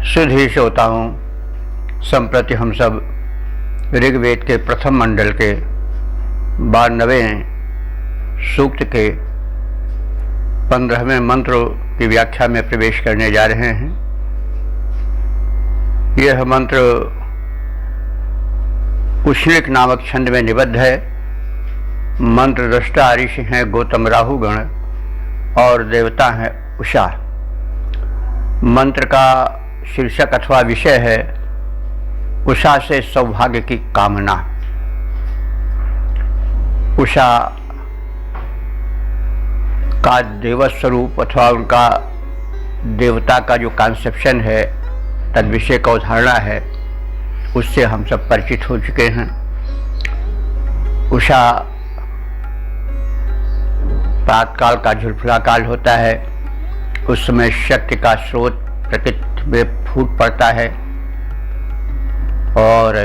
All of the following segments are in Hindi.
सुधी श्रोताओं, संप्रति हम सब ऋग्वेद के प्रथम मंडल के 92वें सूक्त के 15वें मंत्र की व्याख्या में प्रवेश करने जा रहे हैं। यह मंत्र उष्णिक नामक छंद में निबद्ध है। मंत्र दृष्टा ऋषि हैं गौतम राहुगण और देवता हैं उषा। मंत्र का शीर्षक अथवा विषय है उषा से सौभाग्य की कामना। उषा का देवस्वरूप अथवा उनका देवता का जो कॉन्सेप्शन है, तद विषय का उदाहरण है, उससे हम सब परिचित हो चुके हैं। उषा प्रातकाल का झुलफुला काल होता है। उस समय शक्ति का स्रोत प्रकृति में फूट पड़ता है और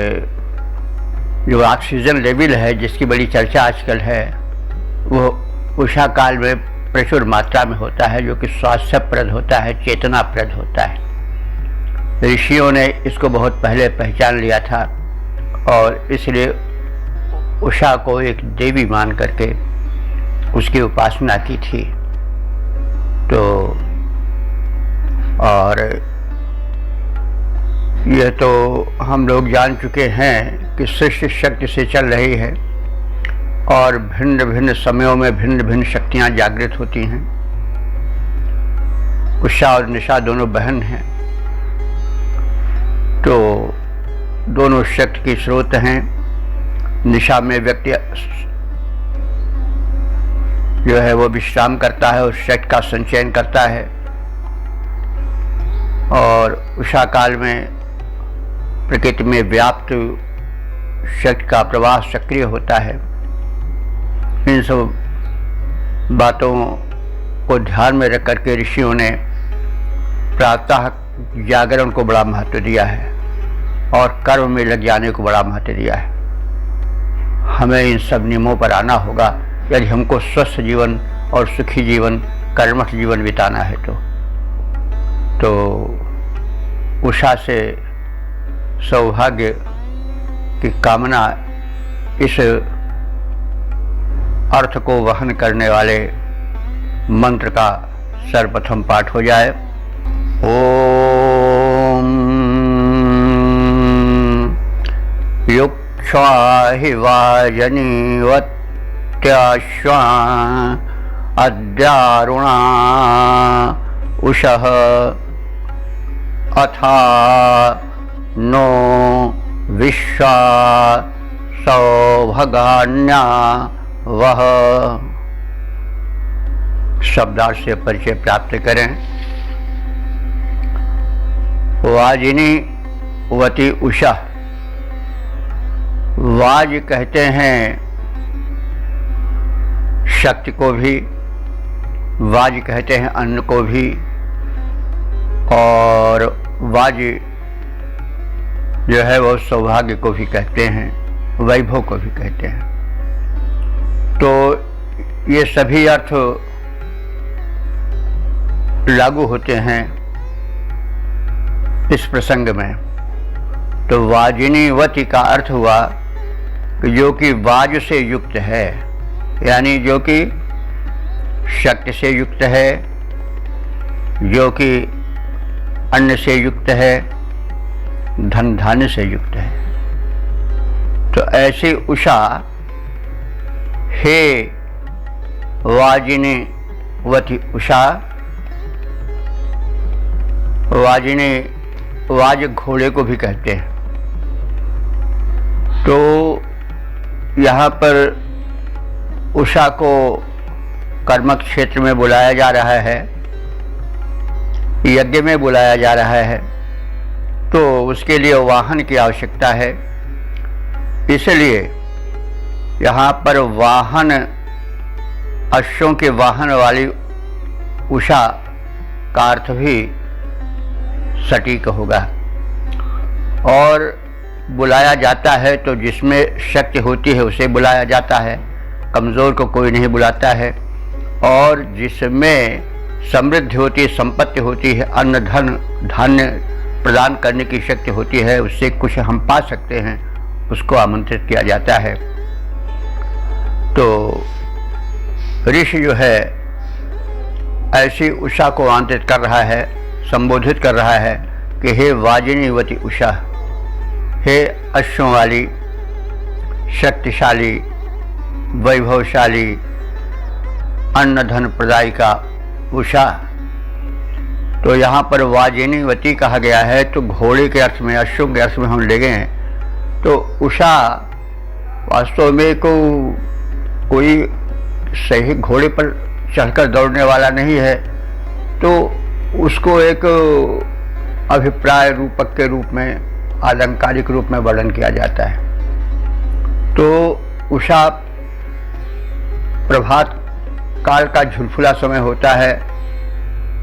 जो ऑक्सीजन लेवल है जिसकी बड़ी चर्चा आजकल है, वो उषा काल में प्रचुर मात्रा में होता है, जो कि स्वास्थ्यप्रद होता है, चेतनाप्रद होता है। ऋषियों ने इसको बहुत पहले पहचान लिया था और इसलिए उषा को एक देवी मान करके उसकी उपासना की थी। तो और यह तो हम लोग जान चुके हैं कि सृष्टि शक्ति से चल रही है और भिन्न भिन्न समयों में भिन्न भिन्न शक्तियां जागृत होती हैं। उषा और निशा दोनों बहन हैं, तो दोनों शक्ति की स्रोत हैं। निशा में व्यक्ति जो है वो विश्राम करता है और शक्ति का संचयन करता है, और उषा काल में प्रकृति में व्याप्त शक्ति का प्रवाह सक्रिय होता है। इन सब बातों को ध्यान में रख करके ऋषियों ने प्रातः जागरण को बड़ा महत्व दिया है और कर्म में लग जाने को बड़ा महत्व दिया है। हमें इन सब नियमों पर आना होगा यदि हमको स्वस्थ जीवन और सुखी जीवन, कर्मठ जीवन बिताना है। तो उषा से सौभाग्य की कामना इस अर्थ को वहन करने वाले मंत्र का सर्वप्रथम पाठ हो जाए। ओम युक्ष्वाहि वाजनीवत् त्याश्वा अद्यारुणा उषः अथा नो विश्वा सौभगान्या वह। शब्दार्थ से परिचय प्राप्त करें। वाजिनी वती उषा। वाज कहते हैं शक्ति को भी, वाज कहते हैं अन्न को भी, और वाज जो है वो सौभाग्य को भी कहते हैं, वैभव को भी कहते हैं। तो ये सभी अर्थ लागू होते हैं इस प्रसंग में। तो वाजिनीवती का अर्थ हुआ कि जो कि वाज से युक्त है, यानी जो कि शक्ति से युक्त है, जो कि अन्न से युक्त है, धन धान्य से युक्त है। तो ऐसी उषा हे वाजिनी वती उषा। वाजिनी वाज घोड़े को भी कहते हैं। तो यहाँ पर उषा को कर्मक क्षेत्र में बुलाया जा रहा है, यज्ञ में बुलाया जा रहा है, तो उसके लिए वाहन की आवश्यकता है। इसलिए यहाँ पर वाहन, अश्वों के वाहन वाली उषा का अर्थ भी सटीक होगा। और बुलाया जाता है तो जिसमें शक्ति होती है उसे बुलाया जाता है, कमज़ोर को कोई नहीं बुलाता है। और जिसमें समृद्धि होती है, संपत्ति होती है, अन्न धन धान्य प्रदान करने की शक्ति होती है, उससे कुछ हम पा सकते हैं, उसको आमंत्रित किया जाता है। तो ऋषि जो है ऐसी उषा को आमंत्रित कर रहा है, संबोधित कर रहा है कि हे वाजिनीवती उषा, हे अश्वों वाली, शक्तिशाली, वैभवशाली, अन्न धन प्रदायिका उषा। तो यहाँ पर वाजिनीवती कहा गया है, तो घोड़े के अर्थ में, अश्व के अर्थ में हम ले गए हैं। तो उषा वास्तव में कोई सही घोड़े पर चढ़कर दौड़ने वाला नहीं है, तो उसको एक अभिप्राय रूपक के रूप में, आलंकारिक रूप में वर्णन किया जाता है। तो उषा प्रभात काल का झुलफुला समय होता है।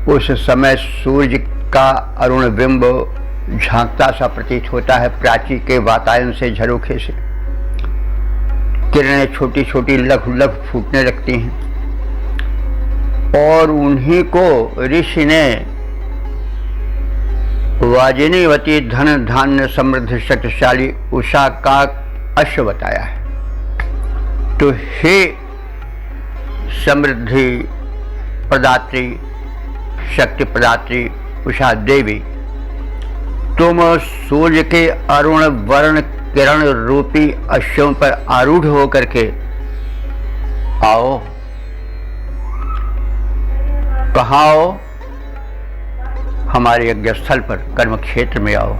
उस समय सूर्य का अरुण बिंब झांकता सा प्रतीत होता है, प्राची के वातायन से, झरोखे से किरणें छोटी छोटी लघु लघु फूटने लगती हैं, और उन्हीं को ऋषि ने वाजिनीवती धन धान्य समृद्ध शक्तिशाली उषा का अश्व बताया है। तो हे समृद्धि प्रदात्री, शक्ति प्रदात्री उषा देवी, तुम सूर्य के अरुण वर्ण किरण रूपी अश्वों पर आरूढ़ होकर के आओ। कहाँ आओ? हमारे यज्ञ स्थल पर, कर्म क्षेत्र में आओ,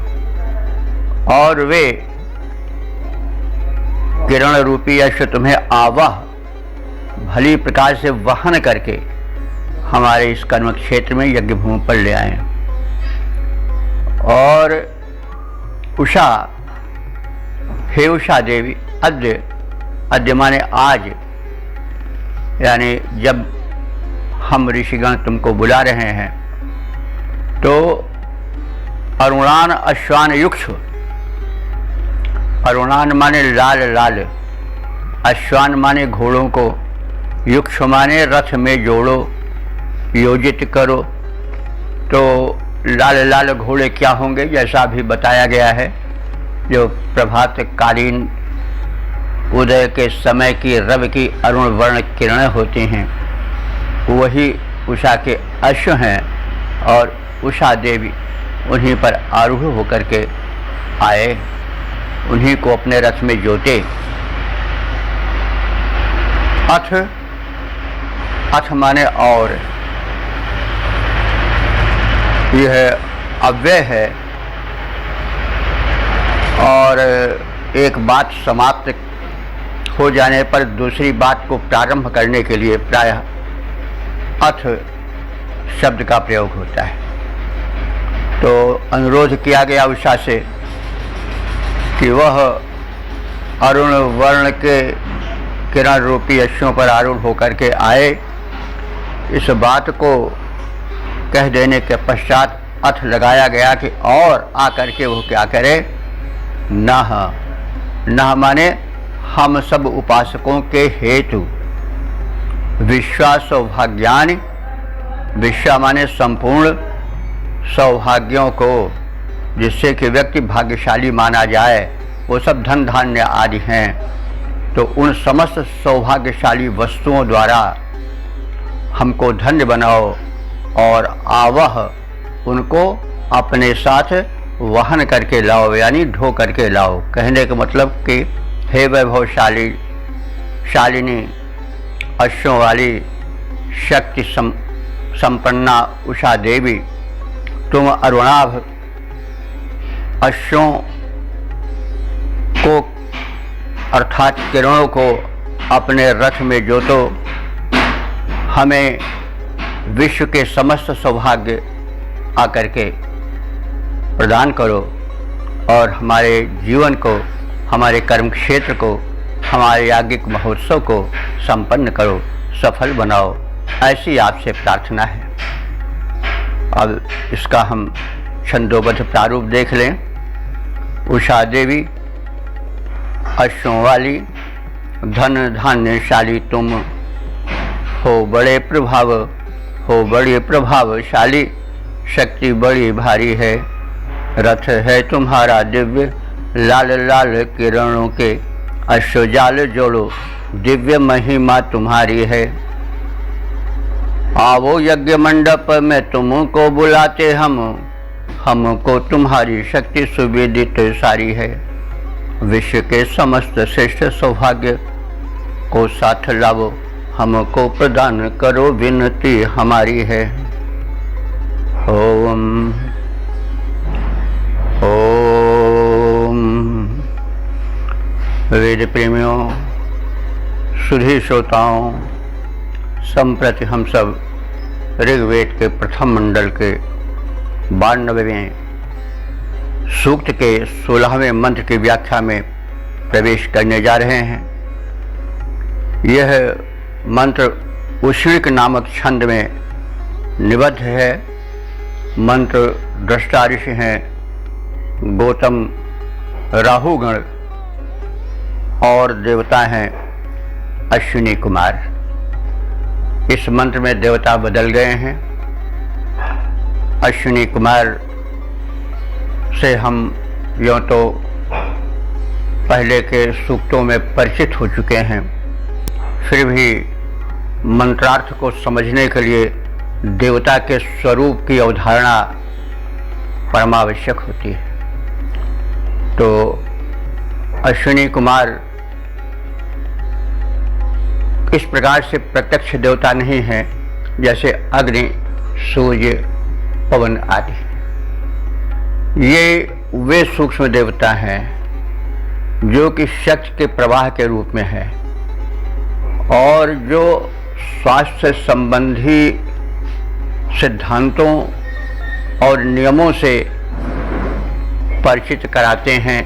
और वे किरण रूपी अश्व तुम्हें आवाह भली प्रकार से वहन करके हमारे इस कर्म क्षेत्र में यज्ञ भूमि पर ले आए। और उषा, हे उषा देवी, अद्य माने आज, यानी जब हम ऋषिगण तुमको बुला रहे हैं, तो अरुणान अश्वान युक्ष, अरुणान माने लाल लाल, अश्वान माने घोड़ों को, युक्ष माने रथ में जोड़ो, योजित करो। तो लाल लाल घोड़े क्या होंगे, जैसा अभी बताया गया है, जो प्रभात कालीन उदय के समय की रवि की अरुण वर्ण किरणें होती हैं, वही उषा के अश्व हैं। और उषा देवी उन्हीं पर आरूढ़ होकर के आए, उन्हीं को अपने रथ में जोते। अथ माने और, यह अव्यय है, और एक बात समाप्त हो जाने पर दूसरी बात को प्रारंभ करने के लिए प्रायः अथ शब्द का प्रयोग होता है। तो अनुरोध किया गया उषा से कि वह अरुण वर्ण के किरण रूपी अश्वों पर आरूढ़ होकर के आए। इस बात को कह देने के पश्चात अथ लगाया गया कि और आकर के वो क्या करे, नह माने हम सब उपासकों के हेतु, विश्वास सौभाग्यानि, विश्वा माने संपूर्ण सौभाग्यों को, जिससे कि व्यक्ति भाग्यशाली माना जाए, वो सब धन धान्य आदि हैं। तो उन समस्त सौभाग्यशाली वस्तुओं द्वारा हमको धन्य बनाओ, और आवह उनको अपने साथ वहन करके लाओ, यानी ढो करके लाओ। कहने का मतलब कि हे वैभवशाली, शालिनी, अश्वों वाली, शक्ति संपन्ना उषा देवी, तुम अरुणाभ अश्वों को अर्थात किरणों को अपने रथ में जोतो, हमें विश्व के समस्त सौभाग्य आकर के प्रदान करो, और हमारे जीवन को, हमारे कर्म क्षेत्र को, हमारे याज्ञिक महोत्सव को संपन्न करो, सफल बनाओ, ऐसी आपसे प्रार्थना है। अब इसका हम छंदोबद्ध प्रारूप देख लें। उषा देवी, अश्वों वाली, धन धान्यशाली तुम हो बड़े प्रभावशाली, शक्ति बड़ी भारी है, रथ है तुम्हारा दिव्य, लाल लाल किरणों के अश्वजाल जोड़ो, दिव्य महिमा तुम्हारी है। आवो यज्ञ मंडप में तुमको बुलाते हम, हमको तुम्हारी शक्ति सुविदित सारी है। विश्व के समस्त श्रेष्ठ सौभाग्य को साथ लावो, हमको प्रदान करो विनती हमारी है। ओम ओम। वेद प्रेमियों, सुधी श्रोताओं, संप्रति हम सब ऋग्वेद के प्रथम मंडल के 92वें सूक्त के 16वें मंत्र की व्याख्या में प्रवेश करने जा रहे हैं। यह मंत्र उष्णिक नामक छंद में निबद्ध है। मंत्र दृष्टा ऋषि हैं गौतम, राहुगण और देवता हैं अश्विनी कुमार। इस मंत्र में देवता बदल गए हैं। अश्विनी कुमार से हम यूँ तो पहले के सूक्तों में परिचित हो चुके हैं, फिर भी मंत्रार्थ को समझने के लिए देवता के स्वरूप की अवधारणा परमावश्यक होती है। तो अश्विनी कुमार इस प्रकार से प्रत्यक्ष देवता नहीं है जैसे अग्नि, सूर्य, पवन आदि। ये वे सूक्ष्म देवता हैं जो कि शक्ति के प्रवाह के रूप में है और जो स्वास्थ्य संबंधी सिद्धांतों और नियमों से परिचित कराते हैं।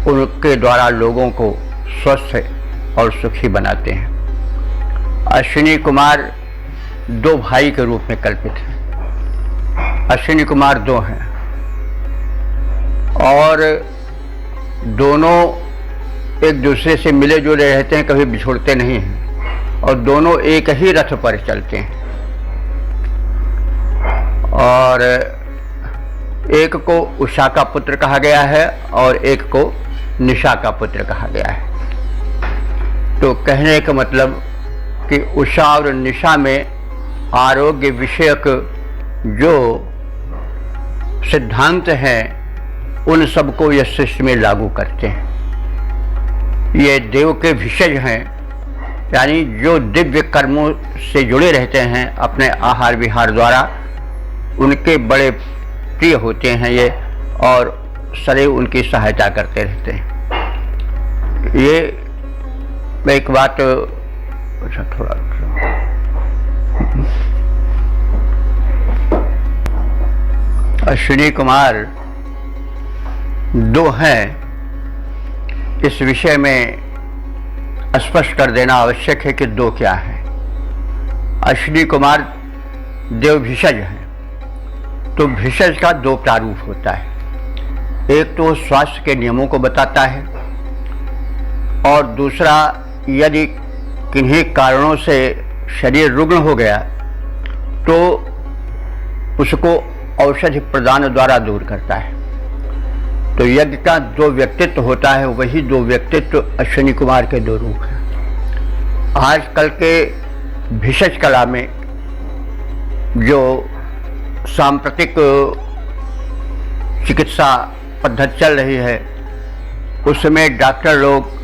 उनके द्वारा लोगों को स्वस्थ और सुखी बनाते हैं। अश्विनी कुमार दो भाई के रूप में कल्पित हैं। अश्विनी कुमार दो हैं और दोनों एक दूसरे से मिले जुले रहते हैं, कभी बिछुड़ते नहीं हैं और दोनों एक ही रथ पर चलते हैं। और एक को उषा का पुत्र कहा गया है और एक को निशा का पुत्र कहा गया है। तो कहने का मतलब कि उषा और निशा में आरोग्य विषयक जो सिद्धांत हैं उन सबको यह सृष्टि में लागू करते हैं। ये देव के भिषज हैं, यानी जो दिव्य कर्मों से जुड़े रहते हैं अपने आहार विहार द्वारा, उनके बड़े प्रिय होते हैं ये और सदैव उनकी सहायता करते रहते हैं। ये एक बात थोड़ा अश्विनी कुमार दो हैं, इस विषय में स्पष्ट कर देना आवश्यक है कि दो क्या है। अश्विनी कुमार देव भिषज हैं, तो भिषज का दो प्रारूप होता है। एक तो स्वास्थ्य के नियमों को बताता है और दूसरा यदि किन्हीं कारणों से शरीर रुग्ण हो गया तो उसको औषधि प्रदान द्वारा दूर करता है। तो यज्ञ का दो व्यक्तित्व होता है, वही दो व्यक्तित्व अश्विनी कुमार के दो रूप हैं। आजकल के भिषज कला में जो सांप्रतिक चिकित्सा पद्धति चल रही है उसमें डॉक्टर लोग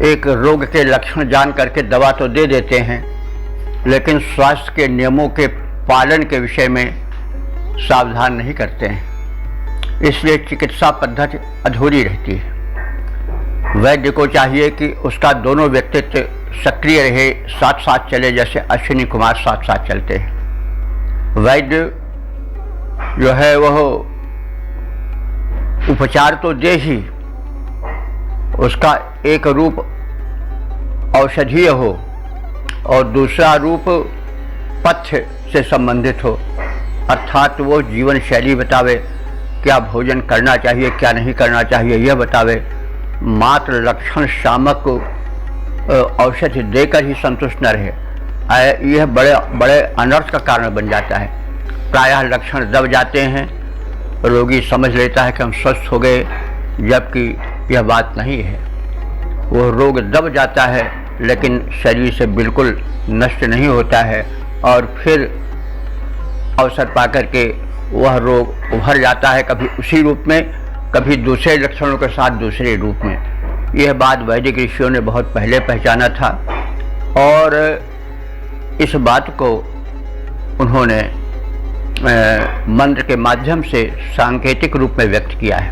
एक रोग के लक्षण जान करके दवा तो दे देते हैं, लेकिन स्वास्थ्य के नियमों के पालन के विषय में सावधान नहीं करते हैं। इसलिए चिकित्सा पद्धति अधूरी रहती है। वैद्य को चाहिए कि उसका दोनों व्यक्तित्व सक्रिय रहे, साथ साथ चले, जैसे अश्विनी कुमार साथ साथ चलते हैं। वैद्य जो है वह उपचार तो दे ही, उसका एक रूप औषधीय हो और दूसरा रूप पथ्य से संबंधित हो, अर्थात वो जीवन शैली बतावे, क्या भोजन करना चाहिए क्या नहीं करना चाहिए यह बतावे। मात्र लक्षण शामक औषधि देकर ही संतुष्ट न रहे, यह बड़े बड़े अनर्थ का कारण बन जाता है। प्रायः लक्षण दब जाते हैं रोगी समझ लेता है कि हम स्वस्थ हो गए, जबकि यह बात नहीं है। वो रोग दब जाता है लेकिन शरीर से बिल्कुल नष्ट नहीं होता है और फिर अवसर पाकर के वह रोग उभर जाता है, कभी उसी रूप में, कभी दूसरे लक्षणों के साथ दूसरे रूप में। यह बात वैदिक ऋषियों ने बहुत पहले पहचाना था और इस बात को उन्होंने मंत्र के माध्यम से सांकेतिक रूप में व्यक्त किया है।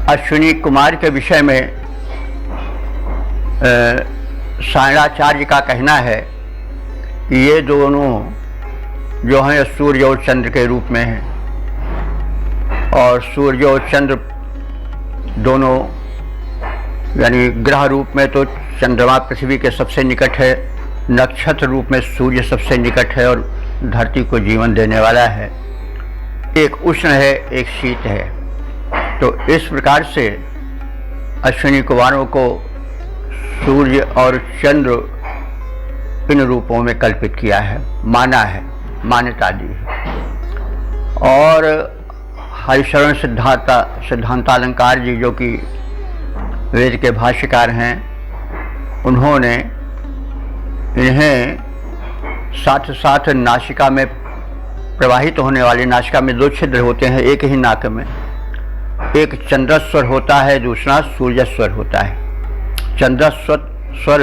अश्विनी कुमार के विषय में सायणाचार्य का कहना है कि ये दोनों जो हैं सूर्य और चंद्र के रूप में हैं, और सूर्य और चंद्र दोनों यानी ग्रह रूप में तो चंद्रमा पृथ्वी के सबसे निकट है, नक्षत्र रूप में सूर्य सबसे निकट है और धरती को जीवन देने वाला है। एक उष्ण है, एक शीत है। तो इस प्रकार से अश्विनी कुमारों को सूर्य और चंद्र इन रूपों में कल्पित किया है, माना है, मान्यता दी है। और हरिशरण सिद्धांतालंकार जी जो कि वेद के भाष्यकार हैं, उन्होंने इन्हें साथ साथ नासिका में प्रवाहित होने वाली, नासिका में 2 छिद्र होते हैं एक ही नाक में, एक चंद्रस्वर होता है, दूसरा सूर्यस्वर होता है। चंद्रस्वर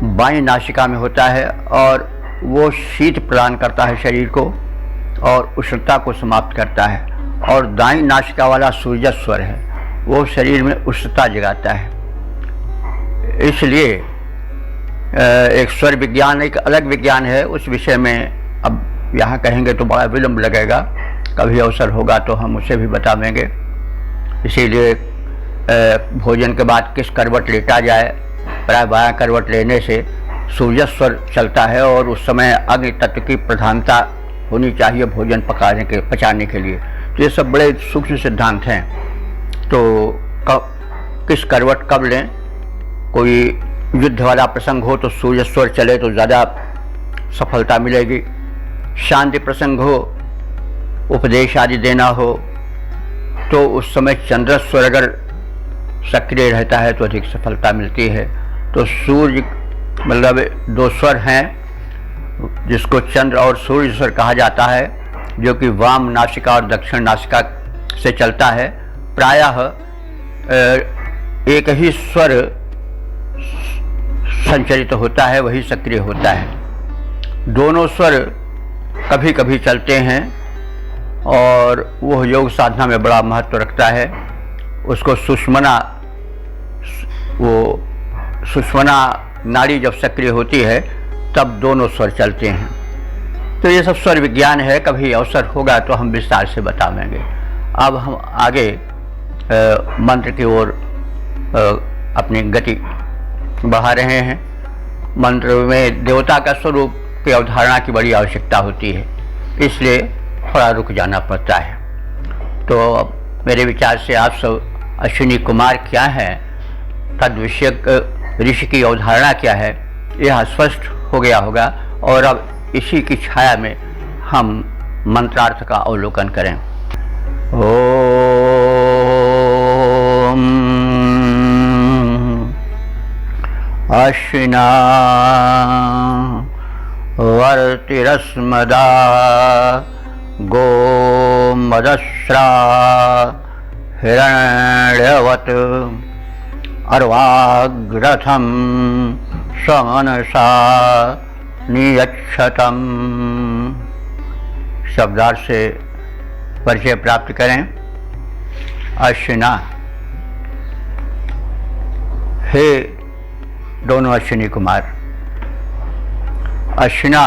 बाईं नासिका में होता है और वो शीत प्रदान करता है शरीर को और उष्णता को समाप्त करता है, और दाईं नासिका वाला सूर्यस्वर है, वो शरीर में उष्णता जगाता है। इसलिए एक स्वर विज्ञान एक अलग विज्ञान है, उस विषय में अब यहाँ कहेंगे तो बड़ा विलंब लगेगा, कभी अवसर होगा तो हम उसे भी बता देंगे। इसीलिए भोजन के बाद किस करवट लेटा जाए, प्राय बायां करवट लेने से सूर्यस्वर चलता है और उस समय अग्नि तत्व की प्रधानता होनी चाहिए भोजन पचाने के लिए। तो ये सब बड़े सूक्ष्म सिद्धांत हैं। तो किस करवट कब लें, कोई युद्ध वाला प्रसंग हो तो सूर्यस्वर चले तो ज़्यादा सफलता मिलेगी, शांति प्रसंग हो, उपदेश आदि देना हो तो उस समय चंद्रस्वर अगर सक्रिय रहता है तो अधिक सफलता मिलती है। तो सूर्य मतलब 2 स्वर हैं जिसको चंद्र और सूर्य स्वर कहा जाता है, जो कि वाम नासिका और दक्षिण नासिका से चलता है। प्रायः एक ही स्वर संचरित होता है, वही सक्रिय होता है। दोनों स्वर कभी कभी चलते हैं और वह योग साधना में बड़ा महत्व रखता है। उसको सुषमना नाड़ी जब सक्रिय होती है तब दोनों स्वर चलते हैं। तो ये सब स्वर विज्ञान है, कभी अवसर होगा तो हम विस्तार से बताएंगे। अब हम आगे मंत्र की ओर अपनी गति बढ़ा रहे हैं। मंत्र में देवता का स्वरूप की अवधारणा की बड़ी आवश्यकता होती है, इसलिए थोड़ा रुक जाना पड़ता है। तो मेरे विचार से आप सब अश्विनी कुमार क्या है, तद विषयक ऋषि की अवधारणा क्या है, यह स्पष्ट हो गया होगा। और अब इसी की छाया में हम मंत्रार्थ का अवलोकन करें। ओम अश्विना वर्तिरस्मदा गोमदस्रा हिरण्यवत् अर्वाग्रथं समनसा नियच्छतम्। शब्दार्थ से परिचय प्राप्त करें। अश्विना, हे दोनों अश्विनी कुमार। अश्विना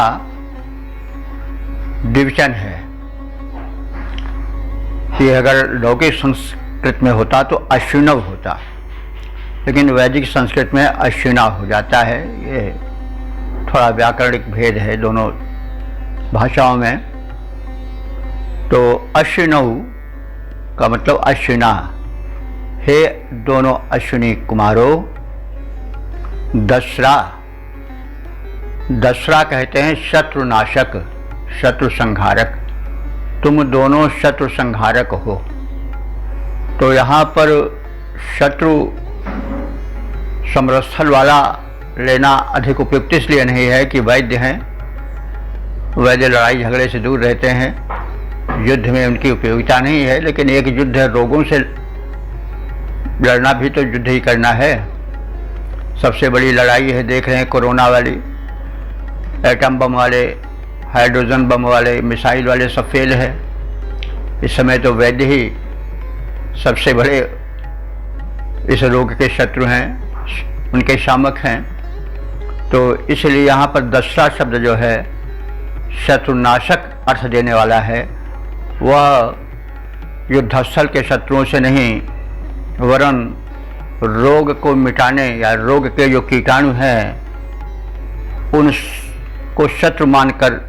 द्विवचन है। ये अगर लौकिक संस्कृत में होता तो अश्विनव होता, लेकिन वैदिक संस्कृत में अश्विना हो जाता है। ये थोड़ा व्याकरणिक भेद है दोनों भाषाओं में। तो अश्विनव का मतलब अश्विना, हे दोनों अश्विनी कुमारों। दसरा, दसरा कहते हैं शत्रुनाशक, शत्रु संहारक। तुम दोनों शत्रु संहारक हो। तो यहाँ पर शत्रु समरस्थल वाला लेना अधिक उपयुक्त इसलिए नहीं है कि वैद्य हैं, वैद्य लड़ाई झगड़े से दूर रहते हैं, युद्ध में उनकी उपयोगिता नहीं है। लेकिन एक युद्ध है, रोगों से लड़ना भी तो युद्ध ही करना है। सबसे बड़ी लड़ाई है, देख रहे हैं कोरोना वाली, एटम बम वाले, हाइड्रोजन बम वाले, मिसाइल वाले सब फेल है। इस समय तो वैद्य ही सबसे बड़े इस रोग के शत्रु हैं, उनके शामक हैं। तो इसलिए यहाँ पर दस्रा शब्द जो है शत्रुनाशक अर्थ देने वाला है। वह युद्धस्थल के शत्रुओं से नहीं, वरन रोग को मिटाने या रोग के जो कीटाणु हैं उनको शत्रु मानकर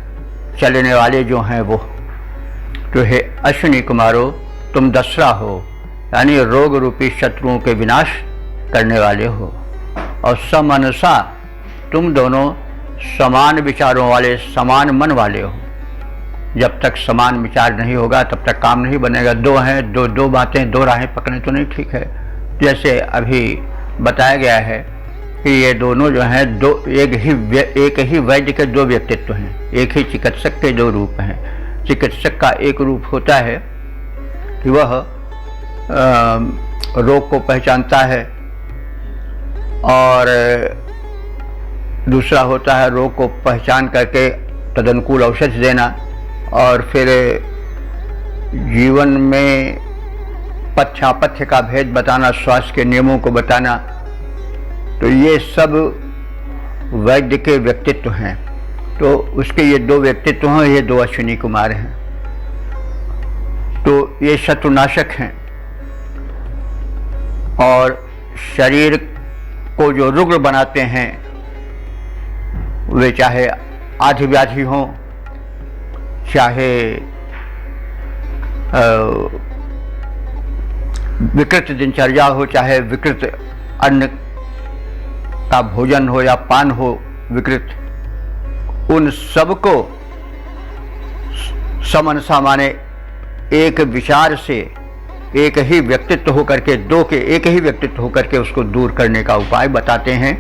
चलने वाले जो हैं वो। तो हे अश्विनी कुमारो, तुम दस्रा हो, यानी रोग रूपी शत्रुओं के विनाश करने वाले हो। और समनसा, तुम दोनों समान विचारों वाले, समान मन वाले हो। जब तक समान विचार नहीं होगा तब तक काम नहीं बनेगा। दो हैं, दो बातें, दो राहें पकड़े तो नहीं ठीक है। जैसे अभी बताया गया है कि ये दोनों जो हैं दो, एक ही वैद्य के दो व्यक्तित्व हैं, एक ही चिकित्सक के दो रूप हैं। चिकित्सक का एक रूप होता है कि वह रोग को पहचानता है, और दूसरा होता है रोग को पहचान करके तदनुकूल औषधि देना, और फिर जीवन में पथ्यापथ्य का भेद बताना, स्वास्थ्य के नियमों को बताना। तो ये सब वैद्य के व्यक्तित्व हैं। तो उसके ये दो व्यक्तित्व हैं, ये दो अश्विनी कुमार हैं। तो ये शत्रुनाशक हैं, और शरीर को जो रुग्ण बनाते हैं, वे चाहे आदि व्याधि हों, चाहे विकृत दिनचर्या हो, चाहे विकृत अन्न का भोजन हो या पान हो विकृत, उन सबको समनसा माने एक विचार से, एक ही व्यक्तित्व होकर के, दो के एक ही व्यक्तित्व होकर के उसको दूर करने का उपाय बताते हैं।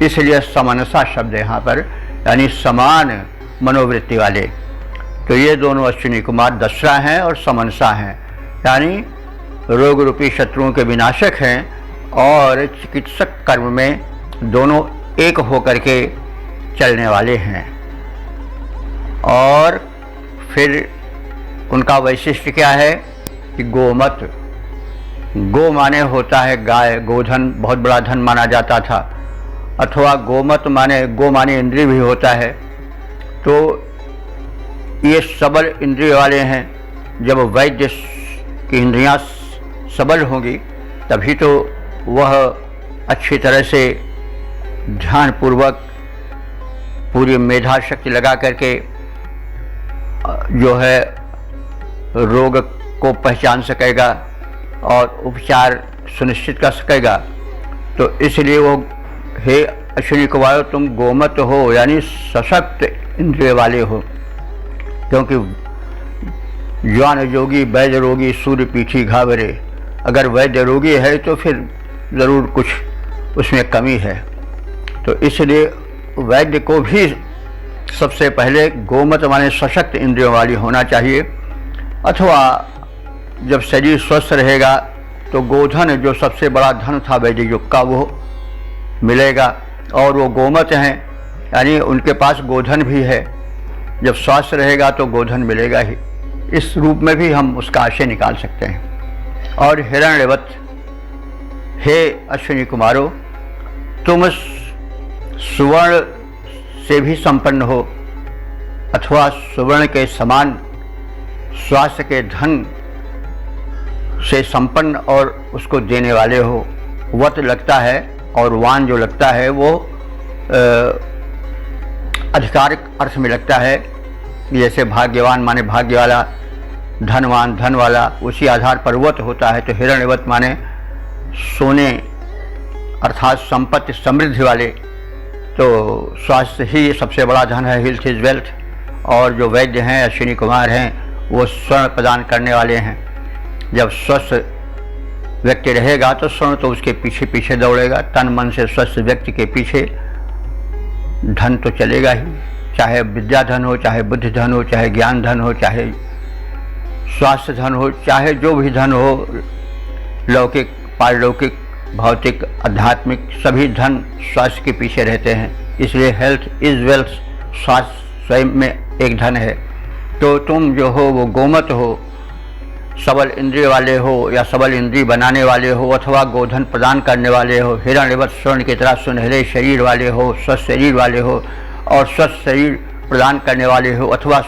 इसलिए समनसा शब्द यहाँ पर, यानी समान मनोवृत्ति वाले। तो ये दोनों अश्विनी कुमार दस्रा हैं और समनसा हैं, यानी रोग रूपी शत्रुओं के विनाशक हैं, और चिकित्सक कर्म में दोनों एक होकर के चलने वाले हैं। और फिर उनका वैशिष्ट्य क्या है कि गोमत, गो माने होता है गाय, गोधन बहुत बड़ा धन माना जाता था, अथवा गोमत माने, गो माने इंद्रिय भी होता है। तो ये सबल इंद्रिय वाले हैं। जब वैद्य की इंद्रियां सबल होंगी तभी तो वह अच्छी तरह से ध्यानपूर्वक पूरी मेधा शक्ति लगा करके जो है रोग को पहचान सकेगा और उपचार सुनिश्चित कर सकेगा। तो इसलिए वो, हे अश्विनी कुमार, तुम गोमत हो, यानी सशक्त इंद्रिय वाले हो। क्योंकि ज्ञान योगी वैद्य रोगी सूर्य पीठी घावरे, अगर वैद्य रोगी है तो फिर ज़रूर कुछ उसमें कमी है। तो इसलिए वैद्य को भी सबसे पहले गोमत माने सशक्त इंद्रियों वाली होना चाहिए। अथवा जब शरीर स्वस्थ रहेगा तो गोधन, जो सबसे बड़ा धन था वैदिक युग का, वो मिलेगा। और वो गोमत हैं, यानी उनके पास गोधन भी है। जब स्वास्थ्य रहेगा तो गोधन मिलेगा ही। इस रूप में भी हम उसका आशय निकाल सकते हैं। और हिरण्यवत, हे अश्विनी कुमारो, तुम सुवर्ण से भी संपन्न हो, अथवा सुवर्ण के समान स्वास्थ्य के धन से संपन्न और उसको देने वाले हो। वत लगता है और वान जो लगता है वो अधिकारिक अर्थ में लगता है। जैसे भाग्यवान माने भाग्य वाला, धनवान धन वाला, उसी आधार पर वत होता है। तो हिरण्यवत माने सोने अर्थात संपत्ति समृद्धि वाले। तो स्वास्थ्य ही सबसे बड़ा धन है, हेल्थ इज वेल्थ। और जो वैद्य हैं, अश्विनी कुमार हैं, वो स्वर्ण प्रदान करने वाले हैं। जब स्वस्थ व्यक्ति रहेगा तो स्वर्ण तो उसके पीछे पीछे दौड़ेगा। तन मन से स्वस्थ व्यक्ति के पीछे धन तो चलेगा ही, चाहे विद्या धन हो, चाहे बुद्धि धन हो, चाहे ज्ञान धन हो, चाहे स्वास्थ्य धन हो, चाहे जो भी धन हो, लौकिक, पारलौकिक, भौतिक, आध्यात्मिक, सभी धन स्वास्थ्य के पीछे रहते हैं। इसलिए हेल्थ इज वेल्थ, स्वास्थ्य स्वयं में एक धन है। तो तुम जो हो वो गोमत हो, सबल इंद्रिय वाले हो या सबल इंद्रिय बनाने वाले हो, अथवा गोधन प्रदान करने वाले हो, हिरण्यवत स्वर्ण की तरह सुनहरे शरीर वाले हो, स्वस्थ शरीर वाले हो और स्वस्थ शरीर प्रदान करने वाले हो, अथवा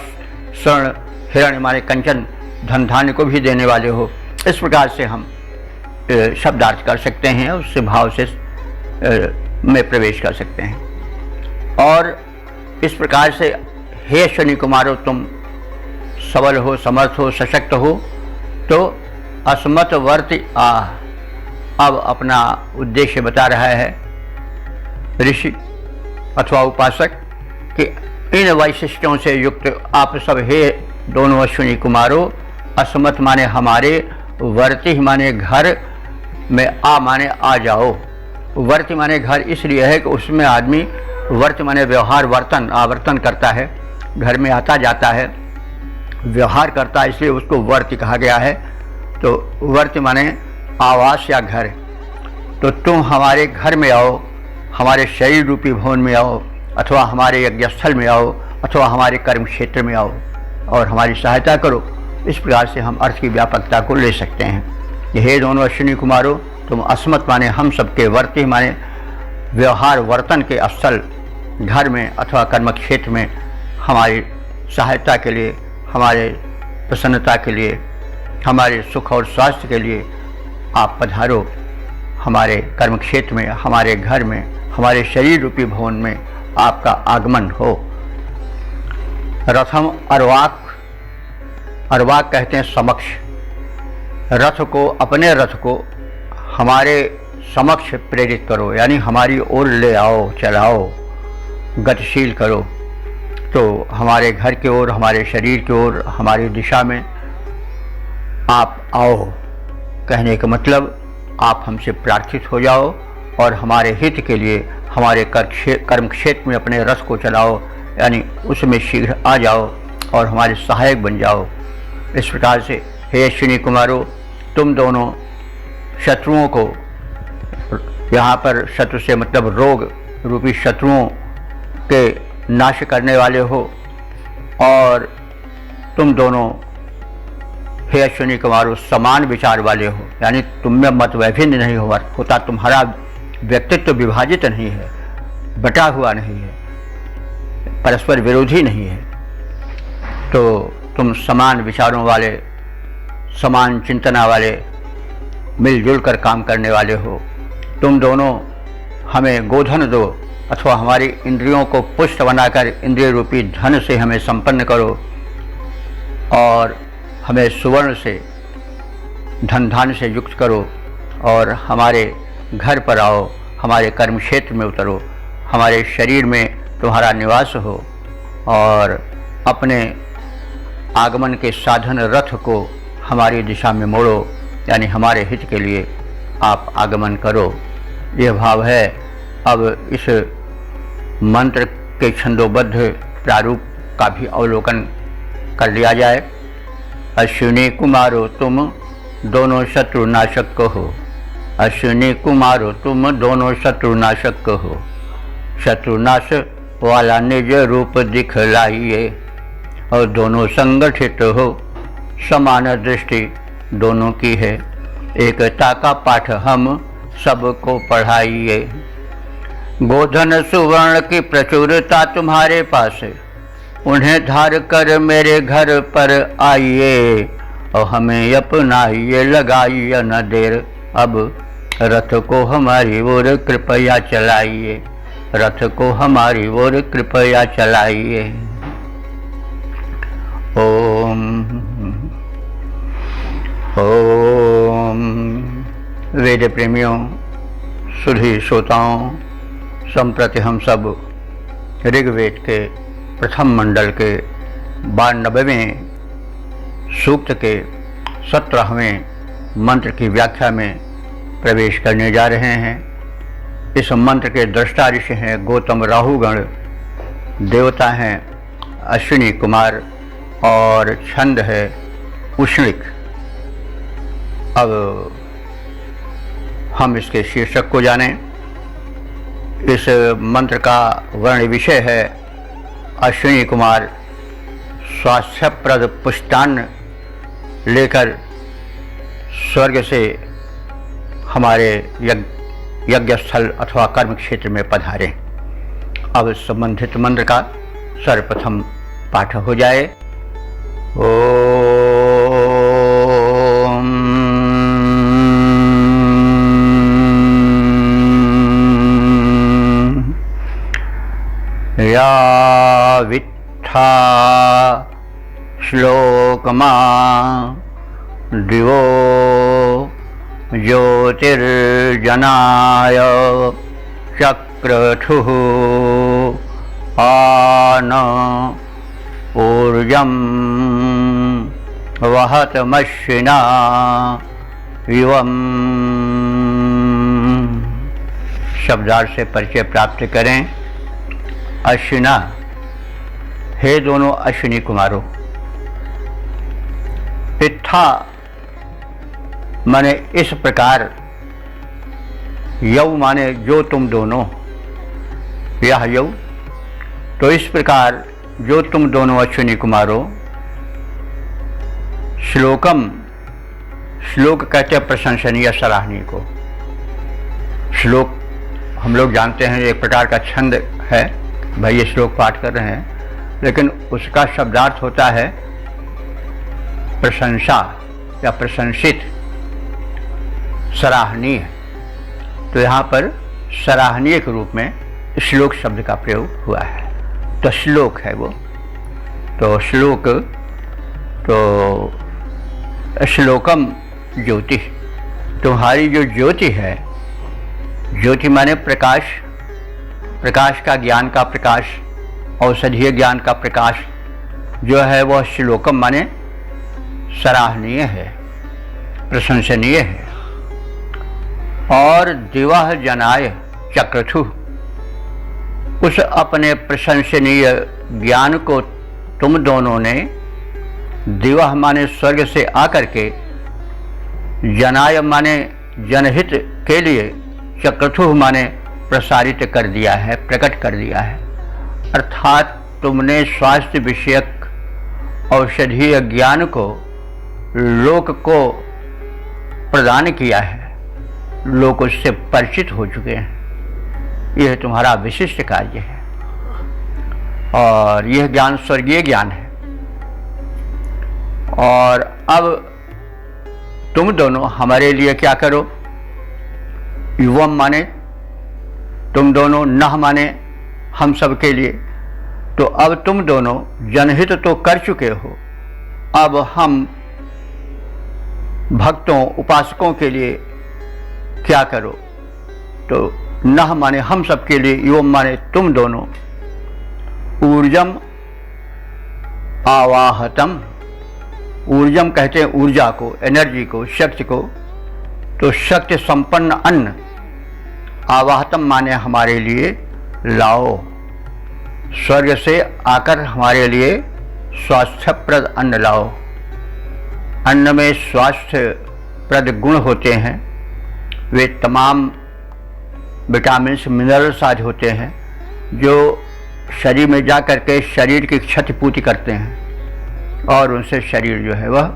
स्वर्ण हिरण्य माने कंचन धन धान्य को भी देने वाले हो। इस प्रकार से हम शब्दार्थ कर सकते हैं, उससे भाव से में प्रवेश कर सकते हैं। और इस प्रकार से हे अश्विनी कुमारो, तुम सबल हो, समर्थ हो, सशक्त हो, तो असमत वर्ति अब अपना उद्देश्य बता रहा है ऋषि अथवा उपासक कि इन वैशिष्टों से युक्त आप सब हे दोनों अश्विनी कुमारो, असमत माने हमारे, वर्ति माने घर में, माने आ जाओ। वर्ति माने घर इसलिए है कि उसमें आदमी वर्त माने व्यवहार, वर्तन, आवर्तन करता है, घर में आता जाता है, व्यवहार करता है, इसलिए उसको वर्त कहा गया है। तो वर्त माने आवास या घर। तो तुम हमारे घर में आओ, हमारे शरीर रूपी भवन में आओ, अथवा हमारे यज्ञस्थल में आओ, अथवा हमारे कर्म क्षेत्र में आओ और हमारी सहायता करो। इस प्रकार से हम अर्थ की व्यापकता को ले सकते हैं। हे दोनों अश्विनी कुमारो, तुम अस्मत् माने हम सबके, वर्ति माने व्यवहार वर्तन के स्थल घर में अथवा कर्म क्षेत्र में हमारी सहायता के लिए, हमारे प्रसन्नता के लिए, हमारे सुख और स्वास्थ्य के लिए आप पधारो। हमारे कर्म क्षेत्र में, हमारे घर में, हमारे शरीर रूपी भवन में आपका आगमन हो। रथम अर्वाक, अर्वाक कहते हैं समक्ष। रथ को, अपने रथ को हमारे समक्ष प्रेरित करो, यानी हमारी ओर ले आओ, चलाओ, गतिशील करो। तो हमारे घर की ओर, हमारे शरीर की ओर, हमारी दिशा में आप आओ। कहने का मतलब आप हमसे प्रार्थित हो जाओ और हमारे हित के लिए हमारे कर्म क्षेत्र में अपने रथ को चलाओ, यानी उसमें शीघ्र आ जाओ और हमारे सहायक बन जाओ। इस प्रकार से हे अश्विनी कुमारो, तुम दोनों शत्रुओं को, यहाँ पर शत्रु से मतलब रोग रूपी शत्रुओं के नाश करने वाले हो, और तुम दोनों हे अश्विनी कुमारो समान विचार वाले हो, यानी तुम में मत वैभिन्न नहीं होता, तुम्हारा व्यक्तित्व विभाजित नहीं है, बटा हुआ नहीं है, परस्पर विरोधी नहीं है। तो तुम समान विचारों वाले, समान चिंतना वाले, मिलजुल कर काम करने वाले हो। तुम दोनों हमें गोधन दो, अथवा हमारी इंद्रियों को पुष्ट बनाकर इंद्रिय रूपी धन से हमें संपन्न करो, और हमें सुवर्ण से, धन धान्य से युक्त करो, और हमारे घर पर आओ, हमारे कर्म क्षेत्र में उतरो, हमारे शरीर में तुम्हारा निवास हो, और अपने आगमन के साधन रथ को हमारी दिशा में मोड़ो, यानी हमारे हित के लिए आप आगमन करो। यह भाव है। अब इस मंत्र के छंदोबद्ध प्रारूप का भी अवलोकन कर लिया जाए। अश्विनी कुमारो, तुम दोनों शत्रुनाशक कहो। अश्विनी कुमारो, तुम दोनों शत्रुनाशक कहो। शत्रुनाश वाला निज रूप दिखलाइए, और दोनों संगठित हो, समान दृष्टि दोनों की है। एकता का पाठ हम सबको पढ़ाइए। गोधन सुवर्ण की प्रचुरता तुम्हारे पास है, उन्हें धार कर मेरे घर पर आइए, और हमें अपनाइए, लगाइए न देर। अब रथ को हमारी ओर कृपया चलाइए, रथ को हमारी ओर कृपया चलाइए। ओम ओम। वेद प्रेमियों, सुधी श्रोताओं, संप्रति हम सब ऋग्वेद के प्रथम मंडल के 92वें सूक्त के 17वें मंत्र की व्याख्या में प्रवेश करने जा रहे हैं। इस मंत्र के दृष्टा ऋषि हैं गौतम राहुगण, देवता हैं अश्विनी कुमार और छंद है उष्णिक। अब हम इसके शीर्षक को जानें। इस मंत्र का वर्ण विषय है अश्विनी कुमार स्वास्थ्यप्रद पुष्टान्न लेकर स्वर्ग से हमारे यज्ञ स्थल अथवा कर्म क्षेत्र में पधारें। अब संबंधित मंत्र का सर्वप्रथम पाठ हो जाए। ओम या वित्था श्लोकमा दिवो ज्योतिर्जनाय चक्रथुः आन ऊर्जं वहतमश्विना इवं। शब्दार्थ से परिचय प्राप्त करें। अश्विना, हे दोनों अश्विनी कुमारों। इत्था माने इस प्रकार, यौ माने जो तुम दोनों, यह यौ तो इस प्रकार जो तुम दोनों अश्विनी कुमारों। श्लोकम, श्लोक कहते हैं प्रशंसनीय सराहनीय को। श्लोक हम लोग जानते हैं एक प्रकार का छंद है, भाई ये श्लोक पाठ कर रहे हैं, लेकिन उसका शब्दार्थ होता है प्रशंसा या प्रशंसित, सराहनीय। तो यहाँ पर सराहनीय के रूप में श्लोक शब्द का प्रयोग हुआ है, तो श्लोक है वो। तो श्लोक, तो श्लोकम ज्योति, तुम्हारी जो ज्योति है, ज्योति माने प्रकाश, प्रकाश का ज्ञान का प्रकाश, औषधीय ज्ञान का प्रकाश जो है वह श्लोकम माने सराहनीय है, प्रशंसनीय है। और दिवह जनाय चक्रथु, उस अपने प्रशंसनीय ज्ञान को तुम दोनों ने दिवह माने स्वर्ग से आकर के, जनाय माने जनहित के लिए, चक्रथु माने प्रसारित कर दिया है, प्रकट कर दिया है। अर्थात तुमने स्वास्थ्य विषयक औषधीय ज्ञान को लोक को प्रदान किया है, लोग उससे परिचित हो चुके हैं। यह तुम्हारा विशिष्ट कार्य है और यह ज्ञान स्वर्गीय ज्ञान है। और अब तुम दोनों हमारे लिए क्या करो। युवम माने तुम दोनों, नह माने हम सब के लिए। तो अब तुम दोनों जनहित तो कर चुके हो, अब हम भक्तों उपासकों के लिए क्या करो। तो नह माने हम सब के लिए, युवम माने तुम दोनों। ऊर्जम आवाहतम, ऊर्जम कहते हैं ऊर्जा को, एनर्जी को, शक्ति को। तो शक्ति संपन्न अन्न, आवाहतम माने हमारे लिए लाओ, स्वर्ग से आकर हमारे लिए स्वास्थ्यप्रद अन्न लाओ। अन्न में स्वास्थ्यप्रद गुण होते हैं, वे तमाम विटामिन्स मिनरल्स आज होते हैं जो शरीर में जा कर के शरीर की क्षतिपूर्ति करते हैं और उनसे शरीर जो है वह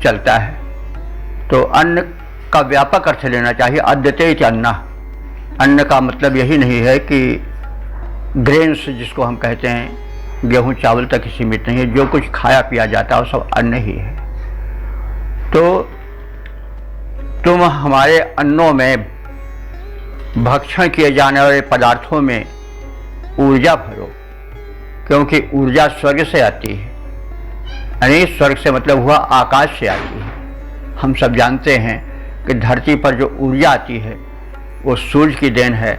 चलता है। तो अन्न का व्यापक अर्थ लेना चाहिए। अद्यते इति अन्ना, अन्न का मतलब यही नहीं है कि ग्रेन्स जिसको हम कहते हैं, गेहूं चावल तक सीमित नहीं है। जो कुछ खाया पिया जाता है वो सब अन्न ही है। तो तुम हमारे अन्नों में, भक्षण किए जाने वाले पदार्थों में ऊर्जा भरो, क्योंकि ऊर्जा स्वर्ग से आती है। यानी स्वर्ग से मतलब हुआ आकाश से आती है। हम सब जानते हैं कि धरती पर जो ऊर्जा आती है वो सूर्य की देन है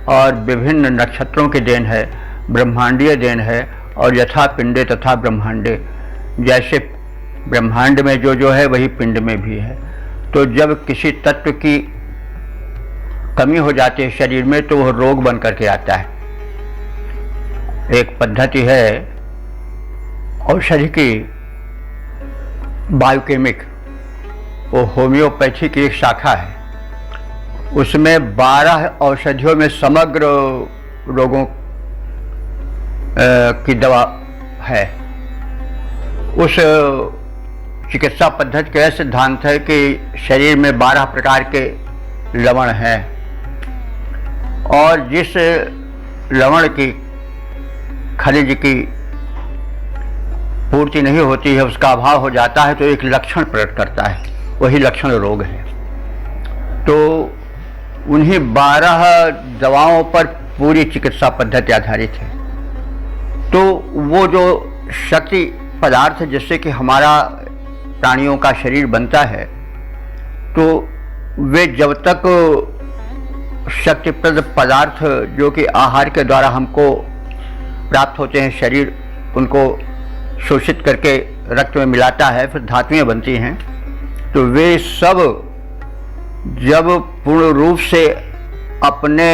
और विभिन्न नक्षत्रों की देन है, ब्रह्मांडीय देन है। और यथा पिंडे तथा ब्रह्मांडे, जैसे ब्रह्मांड में जो है वही पिंड में भी है। तो जब किसी तत्व की कमी हो जाती है शरीर में तो वह रोग बन करके आता है। एक पद्धति है औषधि की, बायोकेमिक, वो होम्योपैथी की एक शाखा है। उसमें 12 औषधियों में समग्र रोगों की दवा है। उस चिकित्सा पद्धति का सिद्धांत है कि शरीर में 12 प्रकार के लवण हैं और जिस लवण की खनिज की पूर्ति नहीं होती है, उसका अभाव हो जाता है तो एक लक्षण प्रकट करता है, वही लक्षण रोग है। तो उन्हीं 12 दवाओं पर पूरी चिकित्सा पद्धति आधारित है। तो वो जो शक्ति पदार्थ जिससे कि हमारा प्राणियों का शरीर बनता है, तो वे जब तक शक्तिप्रद पदार्थ जो कि आहार के द्वारा हमको प्राप्त होते हैं, शरीर उनको शोषित करके रक्त में मिलाता है, फिर धातुएं बनती हैं, तो वे सब जब पूर्ण रूप से अपने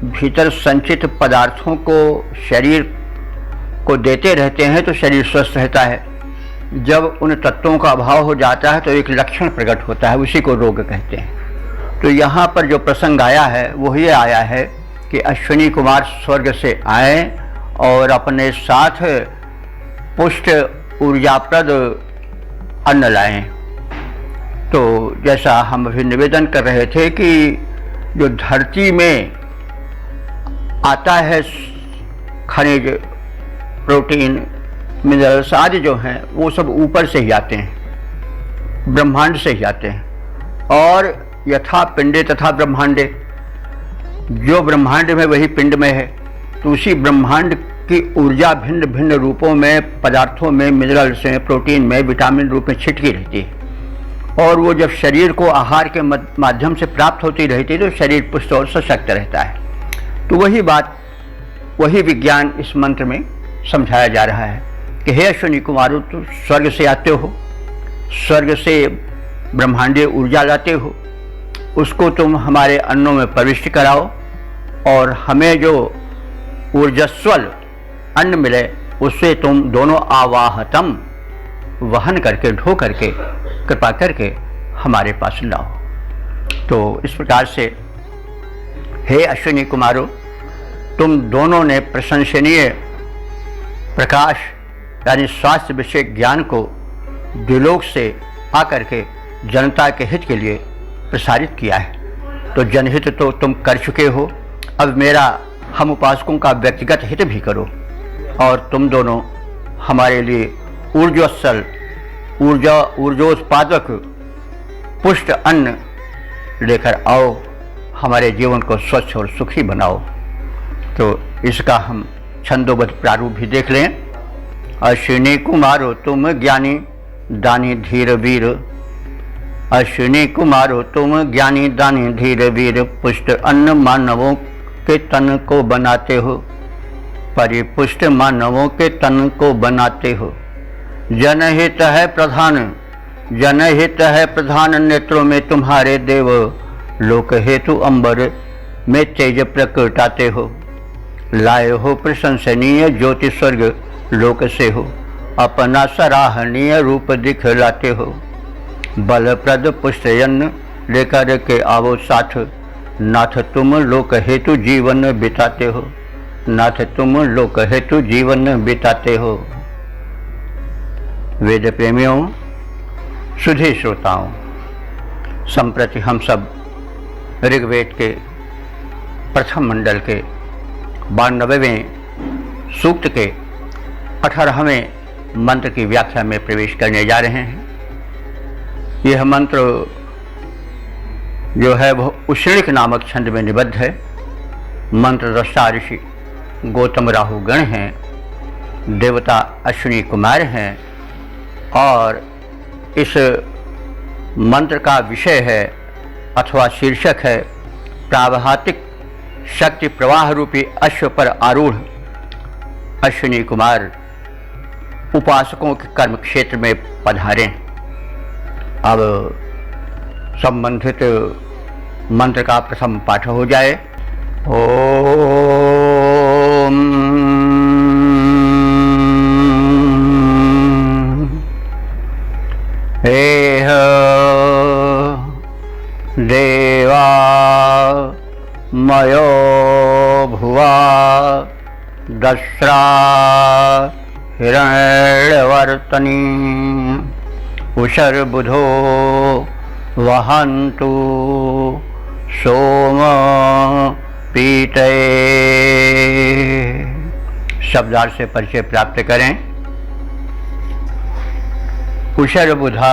भीतर संचित पदार्थों को शरीर को देते रहते हैं तो शरीर स्वस्थ रहता है। जब उन तत्वों का अभाव हो जाता है तो एक लक्षण प्रकट होता है, उसी को रोग कहते हैं। तो यहाँ पर जो प्रसंग आया है वो ये आया है कि अश्विनी कुमार स्वर्ग से आए और अपने साथ पुष्ट ऊर्जाप्रद अन्न लाएं। तो जैसा हम अभी निवेदन कर रहे थे कि जो धरती में आता है खनिज, प्रोटीन, मिनरल्स आदि जो हैं वो सब ऊपर से ही आते हैं, ब्रह्मांड से ही आते हैं। और यथा पिंडे तथा ब्रह्मांडे, जो ब्रह्मांड में वही पिंड में है। तो उसी ब्रह्मांड की ऊर्जा भिन्न भिन्न रूपों में, पदार्थों में, मिनरल्स में, प्रोटीन में, विटामिन रूप में छिटकी रहती है और वो जब शरीर को आहार के माध्यम से प्राप्त होती रहती है तो शरीर पुष्ट और सशक्त रहता है। तो वही बात, वही विज्ञान इस मंत्र में समझाया जा रहा है कि हे अश्विनी कुमारों, तुम स्वर्ग से आते हो, स्वर्ग से ब्रह्मांडीय ऊर्जा लाते हो, उसको तुम हमारे अन्नों में प्रविष्ट कराओ और हमें जो ऊर्जस्वल अन्न मिले उससे तुम दोनों आवाहतम वहन करके, ढो करके, कृपा करके हमारे पास लाओ। तो इस प्रकार से हे अश्विनी कुमारों, तुम दोनों ने प्रशंसनीय प्रकाश यानी स्वास्थ्य विषय ज्ञान को द्विलोक से आकर के जनता के हित के लिए प्रसारित किया है। तो जनहित तो तुम कर चुके हो, अब मेरा हम उपासकों का व्यक्तिगत हित भी करो और तुम दोनों हमारे लिए ऊर्जोत्सल, ऊर्जोत्पादक पुष्ट अन्न लेकर आओ, हमारे जीवन को स्वच्छ और सुखी बनाओ। तो इसका हम छंदोबद्ध प्रारूप भी देख लें। अश्विनी कुमारो तुम ज्ञानी दानी धीर वीर, अश्विनी कुमारो तुम ज्ञानी दानी धीर वीर, पुष्ट अन्न मानवों के तन को बनाते हो, परिपुष्ट मानवों के तन को बनाते हो। जनहित है प्रधान, जनहित है प्रधान नेत्रों में तुम्हारे देव, लोक हेतु अंबर में तेज प्रकटाते हो। लाए हो प्रशंसनीय ज्योति स्वर्ग लोक से हो, अपना सराहनीय रूप दिखलाते हो। बलप्रद पुष्टयन्न लेकर के आवो साथ, नाथ तुम लोक हेतु जीवन बिताते हो, नाथ तुम लोक हेतु जीवन बिताते हो। वेद प्रेमियों, सुधी श्रोताओं, संप्रति हम सब ऋग्वेद के प्रथम मंडल के 92वें सूक्त के 18वें मंत्र की व्याख्या में प्रवेश करने जा रहे हैं। यह मंत्र जो है वह उष्णिक नामक छंद में निबद्ध है। मंत्र दृष्टा ऋषि गौतम राहु गण हैं, देवता अश्विनी कुमार हैं और इस मंत्र का विषय है अथवा शीर्षक है प्रावहातिक शक्ति प्रवाह रूपी अश्व पर आरूढ़ अश्विनी कुमार उपासकों के कर्म क्षेत्र में पधारें। अब संबंधित मंत्र का प्रथम पाठ हो जाए। ओम एह देवा मयो भुवा दस्रा हिरण्यवर्तनी उषर्बुधो वहन्तु सोम पीते। शब्दार्थ से परिचय प्राप्त करें। उषर्बुधा,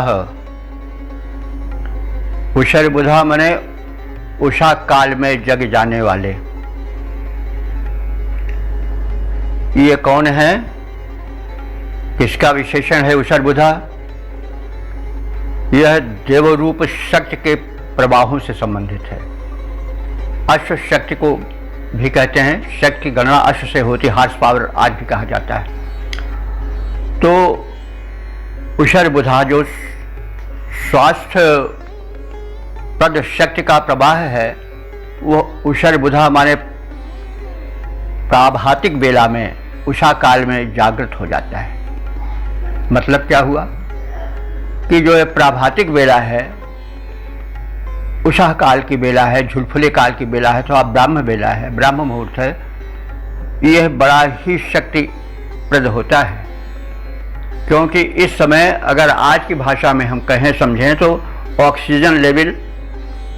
उषर्बुधा माने उषा काल में जग जाने वाले। ये कौन है, किसका विशेषण है उषर्बुधा? यह देवरूप शक्ति के प्रवाहों से संबंधित है। अश्व शक्ति को भी कहते हैं, शक्ति की गणना अश्व से होती, हार्स पावर आज भी कहा जाता है। तो उषर्बुधा जो स्वास्थ्य प्रद शक्ति का प्रवाह है, वो उषर्बुधा माने प्राभातिक बेला में, उषा काल में जागृत हो जाता है। मतलब क्या हुआ कि जो ये प्राभातिक बेला है, उषा काल की बेला है, झुलफुले काल की बेला है, तो अब ब्राह्म बेला है, ब्राह्म मुहूर्त है, यह बड़ा ही शक्तिप्रद होता है। क्योंकि इस समय अगर आज की भाषा में हम कहें समझें तो ऑक्सीजन लेवल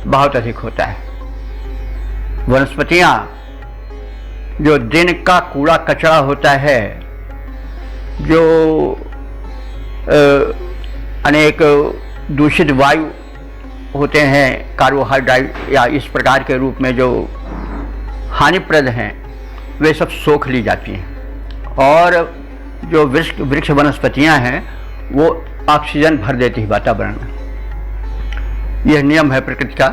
बहुत अधिक होता है। वनस्पतियां जो दिन का कूड़ा कचरा होता है, जो अनेक दूषित वायु होते हैं, कार्बोहाइड्रेट या इस प्रकार के रूप में जो हानिप्रद हैं, वे सब सोख ली जाती हैं। और जो वृक्ष वनस्पतियां हैं वो ऑक्सीजन भर देती है वातावरण में। यह नियम है प्रकृति का।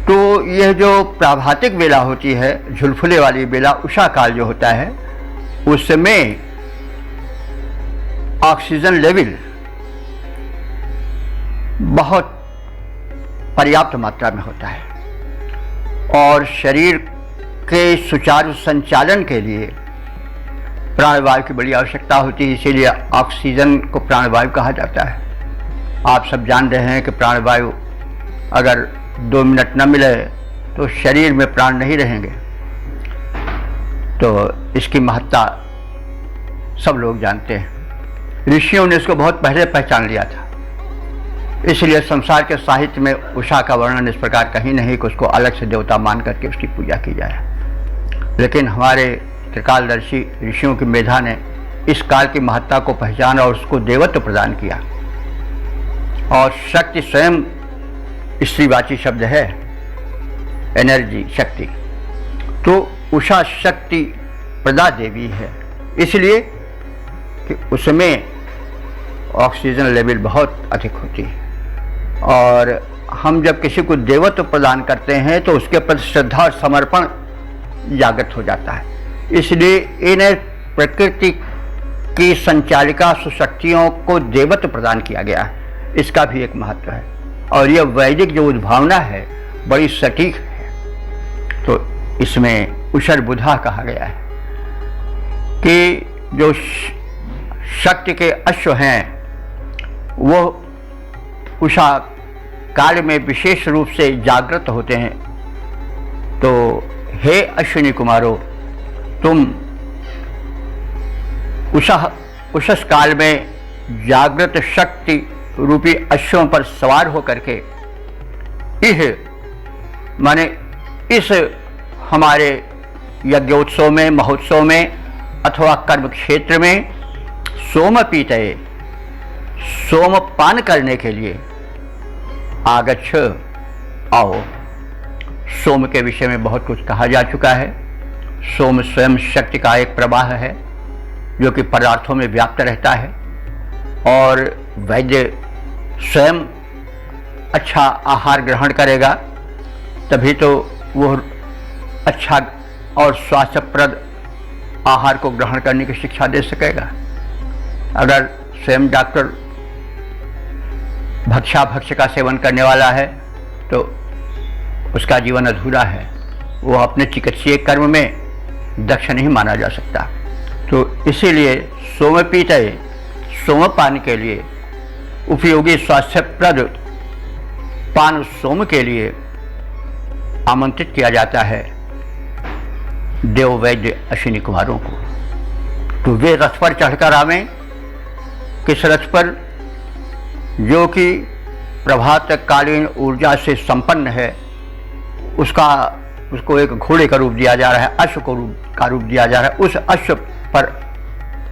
तो यह जो प्राभातिक बेला होती है, झुलफुले वाली बेला, उषा काल जो होता है, उसमें ऑक्सीजन लेवल बहुत पर्याप्त मात्रा में होता है और शरीर के सुचारू संचालन के लिए प्राणवायु की बड़ी आवश्यकता होती है। इसीलिए ऑक्सीजन को प्राणवायु कहा जाता है। आप सब जान रहे हैं कि प्राणवायु अगर 2 मिनट न मिले तो शरीर में प्राण नहीं रहेंगे। तो इसकी महत्ता सब लोग जानते हैं। ऋषियों ने इसको बहुत पहले पहचान लिया था। इसलिए संसार के साहित्य में उषा का वर्णन इस प्रकार कहीं नहीं कि उसको अलग से देवता मान करके उसकी पूजा की जाए। लेकिन हमारे त्रिकालदर्शी ऋषियों की मेधा ने इस काल की महत्ता को पहचाना और उसको देवत्व प्रदान किया। और शक्ति स्वयं स्त्रीवाची शब्द है, एनर्जी, शक्ति। तो उषा शक्ति प्रदा देवी है, इसलिए कि उसमें ऑक्सीजन लेवल बहुत अधिक होती है। और हम जब किसी को देवत्व प्रदान करते हैं तो उसके प्रति श्रद्धा और समर्पण जागृत हो जाता है। इसलिए इन्हें प्रकृति की संचालिका सुशक्तियों को देवत्व प्रदान किया गया है। इसका भी एक महत्व है। और यह वैदिक जो उद्भावना है बड़ी सटीक है। तो इसमें उषर्बुधा कहा गया है कि जो शक्ति के अश्व हैं वो उषा काल में विशेष रूप से जागृत होते हैं। तो हे अश्विनी कुमारो, तुम उषस काल में जागृत शक्ति रूपी अश्वों पर सवार होकर के माने इस हमारे यज्ञोत्सव में, महोत्सव में अथवा कर्म क्षेत्र में सोम पीते, सोमपान करने के लिए आगच्छ, आओ। सोम के विषय में बहुत कुछ कहा जा चुका है। सोम स्वयं शक्ति का एक प्रवाह है जो कि पदार्थों में व्याप्त रहता है। और वैद्य स्वयं अच्छा आहार ग्रहण करेगा तभी तो वो अच्छा और स्वास्थ्यप्रद आहार को ग्रहण करने की शिक्षा दे सकेगा। अगर स्वयं डॉक्टर भक्ष्य का सेवन करने वाला है तो उसका जीवन अधूरा है, वो अपने चिकित्सीय कर्म में दक्ष नहीं माना जा सकता। तो इसीलिए सोमपीतये, सोमपान के लिए, उपयोगी स्वास्थ्यप्रद पान सोम के लिए आमंत्रित किया जाता है देव वैद्य अश्विनी कुमारों को। तो वे रथ पर चढ़कर आवें, किस रथ पर? जो कि प्रभात कालीन ऊर्जा से संपन्न है, उसको एक घोड़े का रूप दिया जा रहा है, अश्व का रूप दिया जा रहा है। उस अश्व पर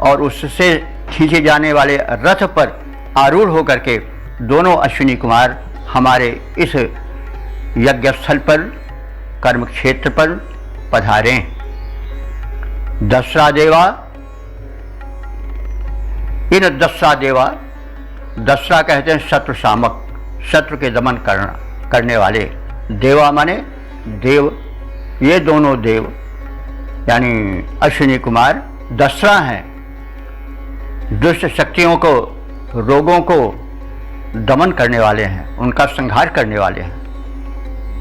और उससे खींचे जाने वाले रथ पर आरूढ़ होकर के दोनों अश्विनी कुमार हमारे इस यज्ञ स्थल पर, कर्म क्षेत्र पर पधारे। दसरा देवा, इन दसरा देवा, दसरा कहते हैं शत्रु शामक, शत्रु के दमन करने वाले। देवा माने देव, ये दोनों देव यानी अश्विनी कुमार दसरा हैं, दुष्ट शक्तियों को, रोगों को दमन करने वाले हैं, उनका संहार करने वाले हैं।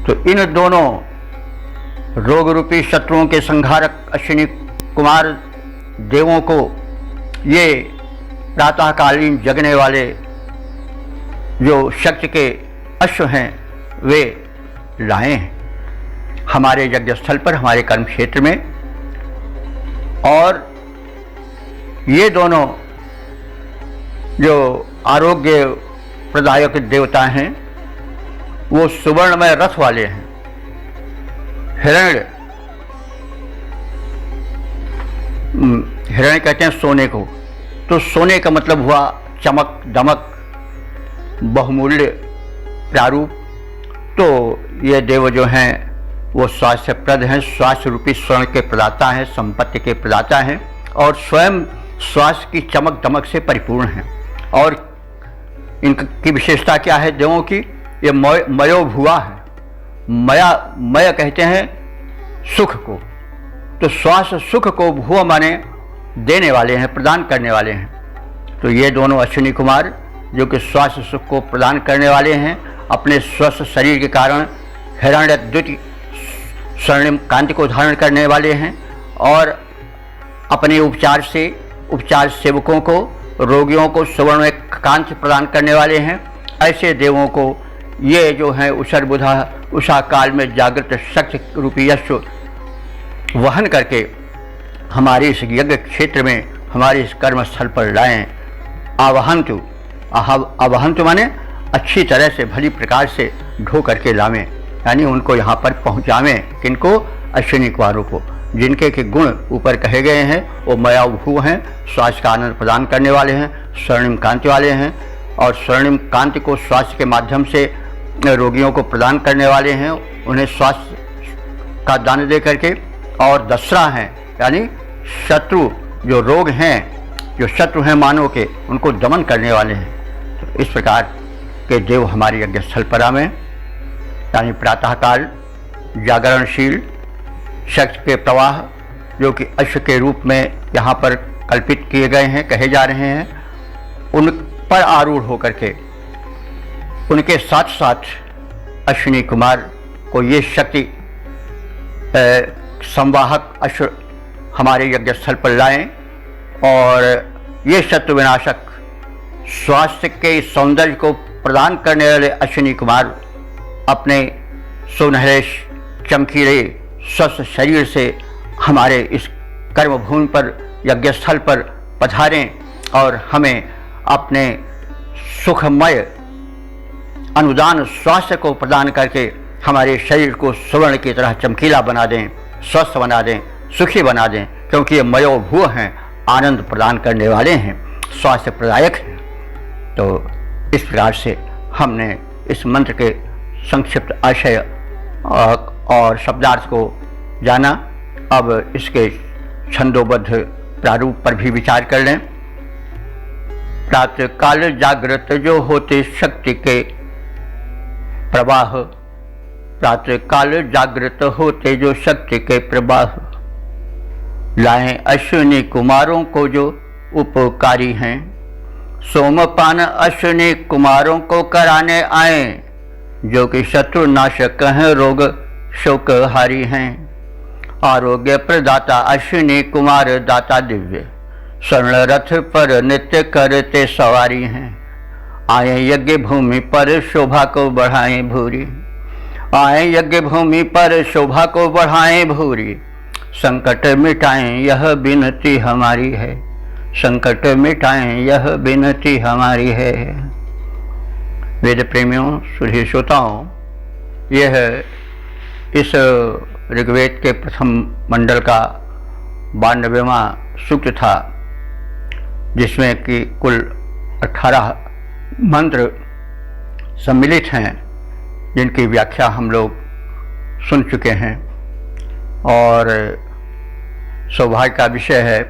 तो इन दोनों रोग रूपी शत्रुओं के संहारक अश्विनी कुमार देवों को ये प्रातःकालीन जगने वाले जो शक्ति के अश्व हैं वे लाए हैं हमारे यज्ञ स्थल पर, हमारे कर्म क्षेत्र में। और ये दोनों जो आरोग्य प्रदायक देवता हैं वो सुवर्णमय रथ वाले हैं। हिरण्य कहते हैं सोने को, तो सोने का मतलब हुआ चमक दमक, बहुमूल्य प्रारूप। तो ये देव जो हैं वो स्वास्थ्यप्रद हैं, स्वास्थ्य रूपी स्वर्ण के प्रदाता हैं, संपत्ति के प्रदाता हैं और स्वयं स्वास्थ्य की चमक दमक से परिपूर्ण हैं। और इनकी विशेषता क्या है देवों की? ये मयो भुआ है। मय कहते हैं सुख को, तो स्वास्थ्य सुख को भुआ माने देने वाले हैं, प्रदान करने वाले हैं। तो ये दोनों अश्विनी कुमार जो कि स्वास्थ्य सुख को प्रदान करने वाले हैं, अपने स्वस्थ शरीर के कारण हिरण्यद्युति स्वर्णिम कांति को धारण करने वाले हैं और अपने उपचार सेवकों को, रोगियों को सुवर्ण कांति प्रदान करने वाले हैं। ऐसे देवों को ये जो है उषा काल में जागृत शक्ति रूपी यश वहन करके हमारे इस यज्ञ क्षेत्र में, हमारे इस कर्म स्थल पर लाएं। आवहंतु माने अच्छी तरह से भली प्रकार से ढो करके लावें, यानी उनको यहाँ पर पहुँचावें। किनको? अश्विनी कुमारों को, जिनके के गुण ऊपर कहे गए हैं वो मयाभू हैं, स्वास्थ्य का आनंद प्रदान करने वाले हैं, स्वर्णिम कांति वाले हैं और स्वर्णिम कांति को स्वास्थ्य के माध्यम से रोगियों को प्रदान करने वाले हैं, उन्हें स्वास्थ्य का दान दे करके। और दसरा हैं यानी शत्रु, जो रोग हैं, जो शत्रु हैं मानव के, उनको दमन करने वाले हैं। तो इस प्रकार के देव हमारे यज्ञ स्थल पर आवें, यानी प्रातःकाल जागरणशील शक्ति के प्रवाह जो कि अश्व के रूप में यहाँ पर कल्पित किए गए हैं, कहे जा रहे हैं, उन पर आरूढ़ होकर के उनके साथ साथ अश्विनी कुमार को ये शक्ति संवाहक अश्व हमारे यज्ञ स्थल पर लाएं और ये शत्रु विनाशक स्वास्थ्य के सौंदर्य को प्रदान करने वाले अश्विनी कुमार अपने सुनहरे चमकीले स्वस्थ शरीर से हमारे इस कर्मभूमि पर, यज्ञ स्थल पर पधारें और हमें अपने सुखमय अनुदान स्वास्थ्य को प्रदान करके हमारे शरीर को स्वर्ण की तरह चमकीला बना दें, स्वस्थ बना दें, सुखी बना दें, क्योंकि ये मयोभू हैं, आनंद प्रदान करने वाले हैं, स्वास्थ्य प्रदायक हैं। तो इस प्रकार से हमने इस मंत्र के संक्षिप्त आशय और शब्दार्थ को जाना। अब इसके छंदोबद्ध प्रारूप पर भी विचार कर लें। प्रातः काल जागृत जो होते शक्ति के प्रवाह, प्रातः काल जागृत होते जो शक्ति के प्रवाह, लाएं अश्विनी कुमारों को जो उपकारी हैं, सोमपान अश्विनी कुमारों को कराने आए, जो कि शत्रु नाशक हैं, रोग शोक हारी हैं। आरोग्य प्रदाता अश्विनी कुमार दाता दिव्य, स्वर्ण रथ पर नित्य करते सवारी हैं। आए यज्ञ भूमि पर शोभा को बढ़ाएं भूरी, आए यज्ञ भूमि पर शोभा को बढ़ाएं भूरी। संकट मिटाएं यह विनती हमारी है, संकट मिटाएं यह विनती हमारी है। वेद प्रेमियों, सुधी श्रोताओं, यह इस ऋग्वेद के प्रथम मंडल का 92वां सूक्त था, जिसमें कि कुल 18 मंत्र सम्मिलित हैं, जिनकी व्याख्या हम लोग सुन चुके हैं। और सौभाग्य का विषय है,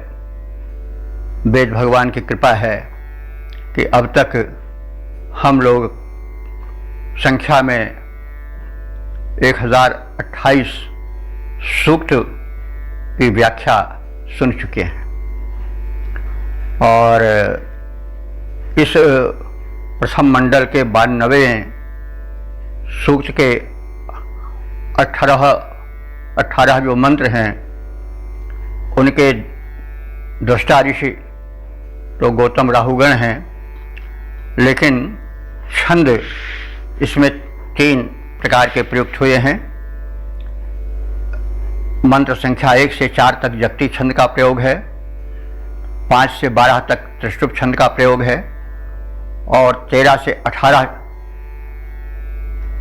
वेद भगवान की कृपा है कि अब तक हम लोग संख्या में 1028 सूक्त की व्याख्या सुन चुके हैं। और इस प्रथम मंडल के 92वें सूक्त के 18 जो मंत्र हैं, उनके दृष्टा ऋषि तो गौतम राहुगण हैं, लेकिन छंद इसमें 3 प्रकार के प्रयुक्त हुए हैं। मंत्र संख्या 1 से 4 तक जगती छंद का प्रयोग है, 5 से 12 तक त्रिष्टुप छंद का प्रयोग है, और 13 से 18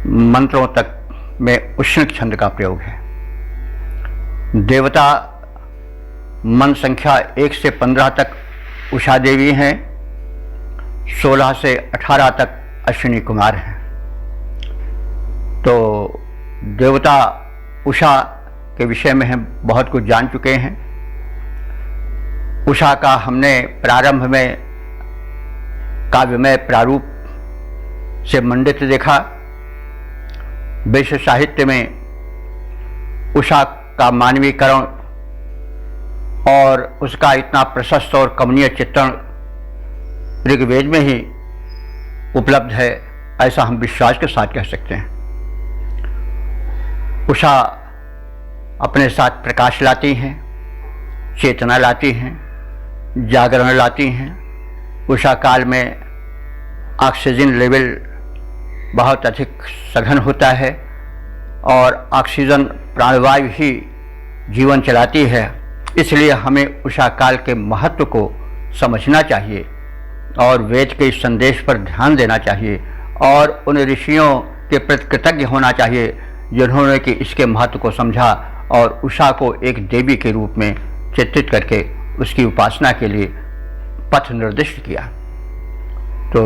मंत्रों तक में उष्णिक छंद का प्रयोग है। देवता मंत्र संख्या 1 से 15 तक उषा देवी हैं, 16 से 18 तक अश्विनी कुमार हैं। तो देवता उषा के विषय में हम बहुत कुछ जान चुके हैं। उषा का हमने प्रारंभ में काव्यमय प्रारूप से मंडित देखा। वैश्य साहित्य में उषा का मानवीकरण और उसका इतना प्रशस्त और कमनीय चित्रण ऋग्वेद में ही उपलब्ध है, ऐसा हम विश्वास के साथ कह सकते हैं। उषा अपने साथ प्रकाश लाती हैं, चेतना लाती हैं, जागरण लाती हैं। उषा काल में ऑक्सीजन लेवल बहुत अधिक सघन होता है, और ऑक्सीजन प्राणवायु ही जीवन चलाती है। इसलिए हमें उषा काल के महत्व को समझना चाहिए और वेद के इस संदेश पर ध्यान देना चाहिए, और उन ऋषियों के प्रति कृतज्ञ होना चाहिए जिन्होंने कि इसके महत्व को समझा और उषा को एक देवी के रूप में चित्रित करके उसकी उपासना के लिए पथ निर्दिष्ट किया। तो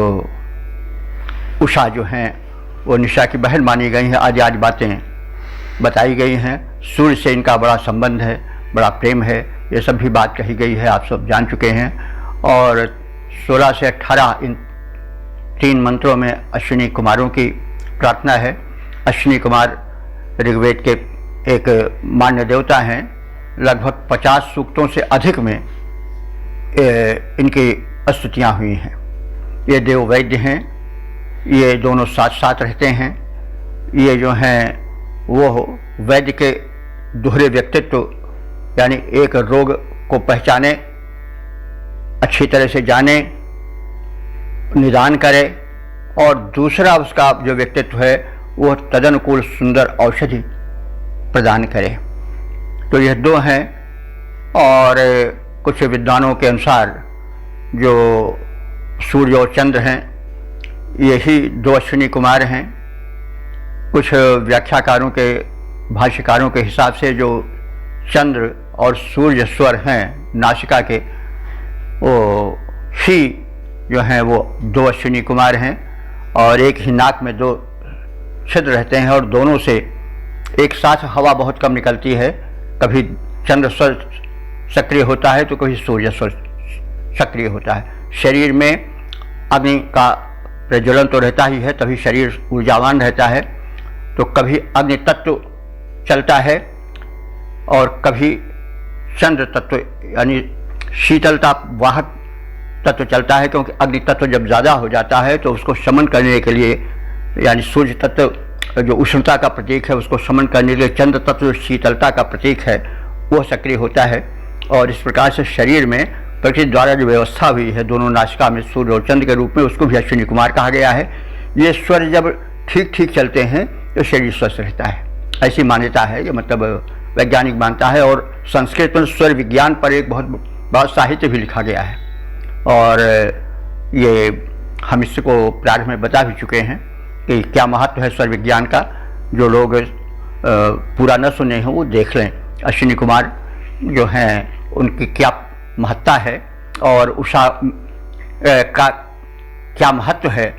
उषा जो हैं वो निशा की बहन मानी गई हैं। आज बातें बताई गई हैं। सूर्य से इनका बड़ा संबंध है, बड़ा प्रेम है, ये सब भी बात कही गई है, आप सब जान चुके हैं। और 16 से 18 इन 3 मंत्रों में अश्विनी कुमारों की प्रार्थना है। अश्विनी कुमार ऋग्वेद के एक मान्य देवता हैं। लगभग 50 सूक्तों से अधिक में इनकी स्तुतियाँ हुई हैं। ये देव वैद्य हैं, ये दोनों साथ साथ रहते हैं। ये जो हैं वो वैद्य के दोहरे व्यक्तित्व, यानी एक रोग को पहचाने, अच्छी तरह से जाने, निदान करे, और दूसरा उसका जो व्यक्तित्व है वो तदनुकूल सुंदर औषधि प्रदान करे। तो यह 2 हैं। और कुछ विद्वानों के अनुसार जो सूर्य और चंद्र हैं, यही 2 अश्विनी कुमार हैं। कुछ व्याख्याकारों के, भाष्यकारों के हिसाब से जो चंद्र और सूर्य स्वर हैं नासिका के, वो ही जो हैं वो 2 अश्विनी कुमार हैं, और एक ही नाक में 2 छिद्र रहते हैं, और दोनों से एक साथ हवा बहुत कम निकलती है। कभी चंद्र स्वर सक्रिय होता है तो कभी सूर्य स्वर सक्रिय होता है। शरीर में अग्नि का प्रज्वलन तो रहता ही है, तभी शरीर ऊर्जावान रहता है। तो कभी अग्नि तत्व चलता है और कभी चंद्र तत्व, यानी शीतलता वाहक तत्व चलता है, क्योंकि अग्नि तत्व जब ज़्यादा हो जाता है तो उसको शमन करने के लिए, यानी सूर्य तत्व जो उष्णता का प्रतीक है उसको शमन करने के लिए चंद्र तत्व जो शीतलता का प्रतीक है वो सक्रिय होता है। और इस प्रकार से शरीर में प्रकृति द्वारा जो व्यवस्था हुई है दोनों नासिका में सूर्य और चंद्र के रूप में, उसको भी अश्विनी कुमार कहा गया है। ये स्वर जब ठीक ठीक चलते हैं तो शरीर स्वस्थ रहता है, ऐसी मान्यता है। ये मतलब वैज्ञानिक मानता है। और संस्कृत में स्वर विज्ञान पर एक बहुत साहित्य भी लिखा गया है, और ये हम इसको प्रारंभ में बता भी चुके हैं कि क्या महत्व है स्वर विज्ञान का। जो लोग पूरा न सुने हैं वो देख लें, अश्विनी कुमार जो हैं उनकी क्या महत्ता है और उषा का क्या महत्व है,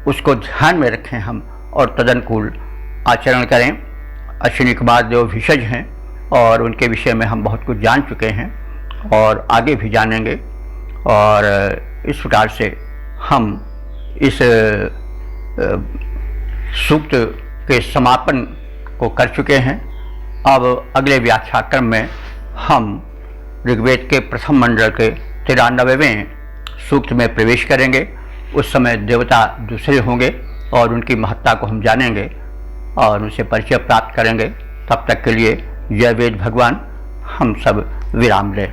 उसको ध्यान में रखें हम और तदनुकूल आचरण करें। अश्विनी कुमार जो भिषज हैं और उनके विषय में हम बहुत कुछ जान चुके हैं और आगे भी जानेंगे। और इस प्रकार से हम इस सूक्त के समापन को कर चुके हैं। अब अगले व्याख्याक्रम में हम ऋग्वेद के प्रथम मंडल के 93वें सूक्त में प्रवेश करेंगे। उस समय देवता दूसरे होंगे और उनकी महत्ता को हम जानेंगे और उनसे परिचय प्राप्त करेंगे। तब तक के लिए जय वेद भगवान। हम सब विराम लें।